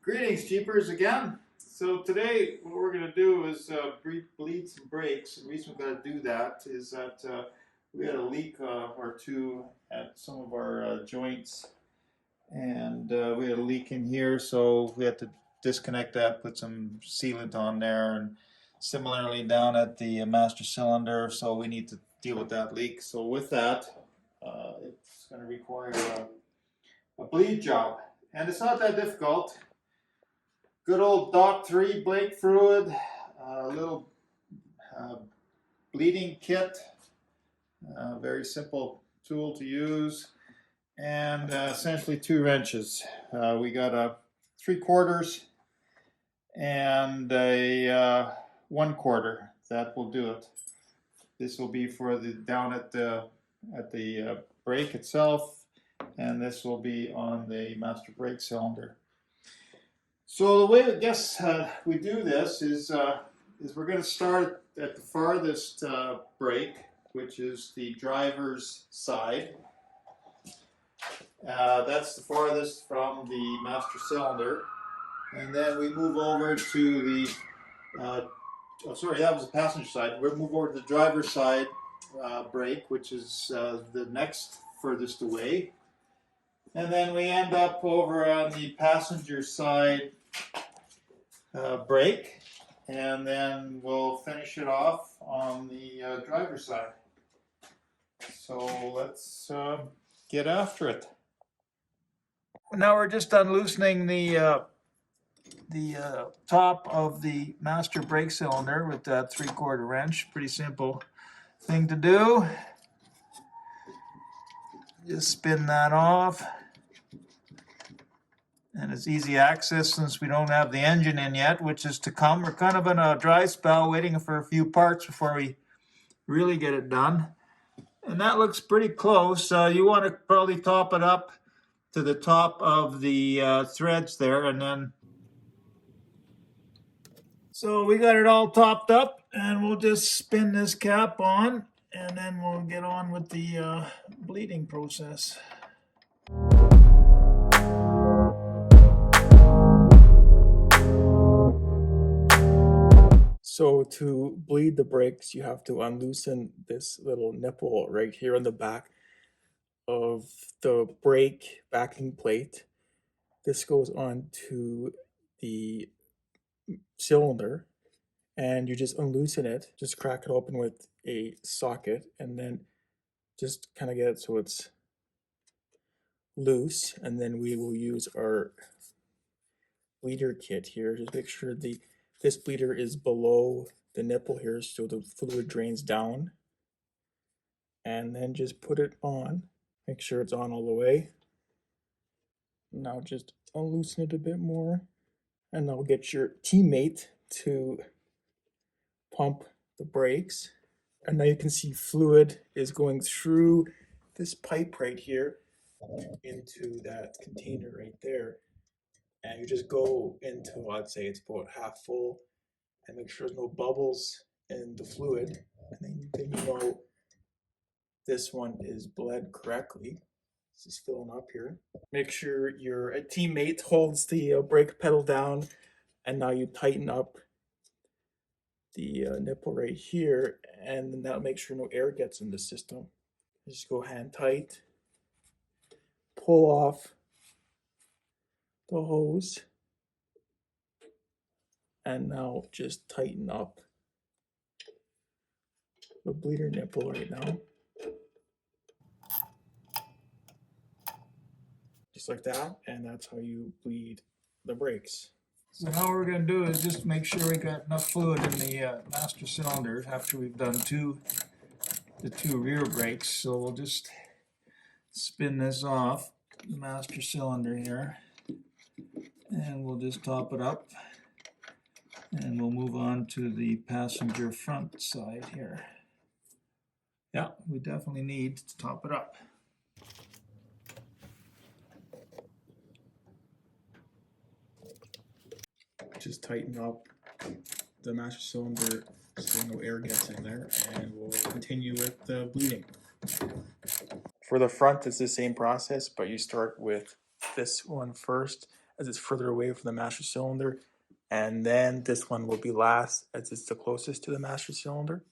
Greetings, Jeepers, again. So today what we're going to do is bleed some brakes. The reason we've got to do that is that we had a leak or two at some of our joints, and we had a leak in here, so we had to disconnect that, put some sealant on there, and similarly down at the master cylinder, so we need to deal with that leak. So with that, it's going to require a bleed job, and it's not that difficult. Good old dot 3 Blake fluid, a little bleeding kit, very simple tool to use, and essentially 2 wrenches. We got a 3/4 and a 1/4. That will do it. This will be for the down at the brake itself, and this will be on the master brake cylinder. So the way I guess we do this is we're going to start at the farthest brake, which is the driver's side. That's the farthest from the master cylinder, and then we move over to the sorry, that was the passenger side. We'll move over to the driver's side brake, which is the next furthest away, and then we end up over on the passenger side brake, and then we'll finish it off on the driver's side. So let's get after it. Now we're just unloosening the top of the master brake cylinder with that 3/4 wrench. Pretty simple thing to do. Just spin that off. And it's easy access since we don't have the engine in yet, which is to come. We're kind of in a dry spell waiting for a few parts before we really get it done. And that looks pretty close. You want to probably top it up to the top of the threads there, and then so we got it all topped up, and we'll just spin this cap on, and then we'll get on with the bleeding process. So to bleed the brakes, you have to unloosen this little nipple right here on the back of the brake backing plate. This goes on to the cylinder, and you just unloosen it, just crack it open with a socket, and then just kind of get it so it's loose. And then we will use our bleeder kit here. Just make sure this bleeder is below the nipple here so the fluid drains down, and then just put it on. Make sure it's on all the way. Now just unloosen it a bit more, and now get your teammate to pump the brakes. And now you can see fluid is going through this pipe right here into that container right there. And you just go into, I'd say it's about half full, and make sure there's no bubbles in the fluid. And then you know this one is bled correctly. This is filling up here. Make sure your teammate holds the brake pedal down, and now you tighten up the nipple right here, and then that'll make sure no air gets in the system. Just go hand tight, pull off the hose, and now just tighten up the bleeder nipple right now. Just like that, and that's how you bleed the brakes. So now what we're going to do is just make sure we got enough fluid in the master cylinder after we've done the two rear brakes. So we'll just spin this off the master cylinder here, and we'll just top it up, and we'll move on to the passenger front side here. Yeah, we definitely need to top it up. Just tighten up the master cylinder so no air gets in there, and we'll continue with the bleeding. For the front, it's the same process, but you start with this one first, as it's further away from the master cylinder. And then this one will be last as it's the closest to the master cylinder.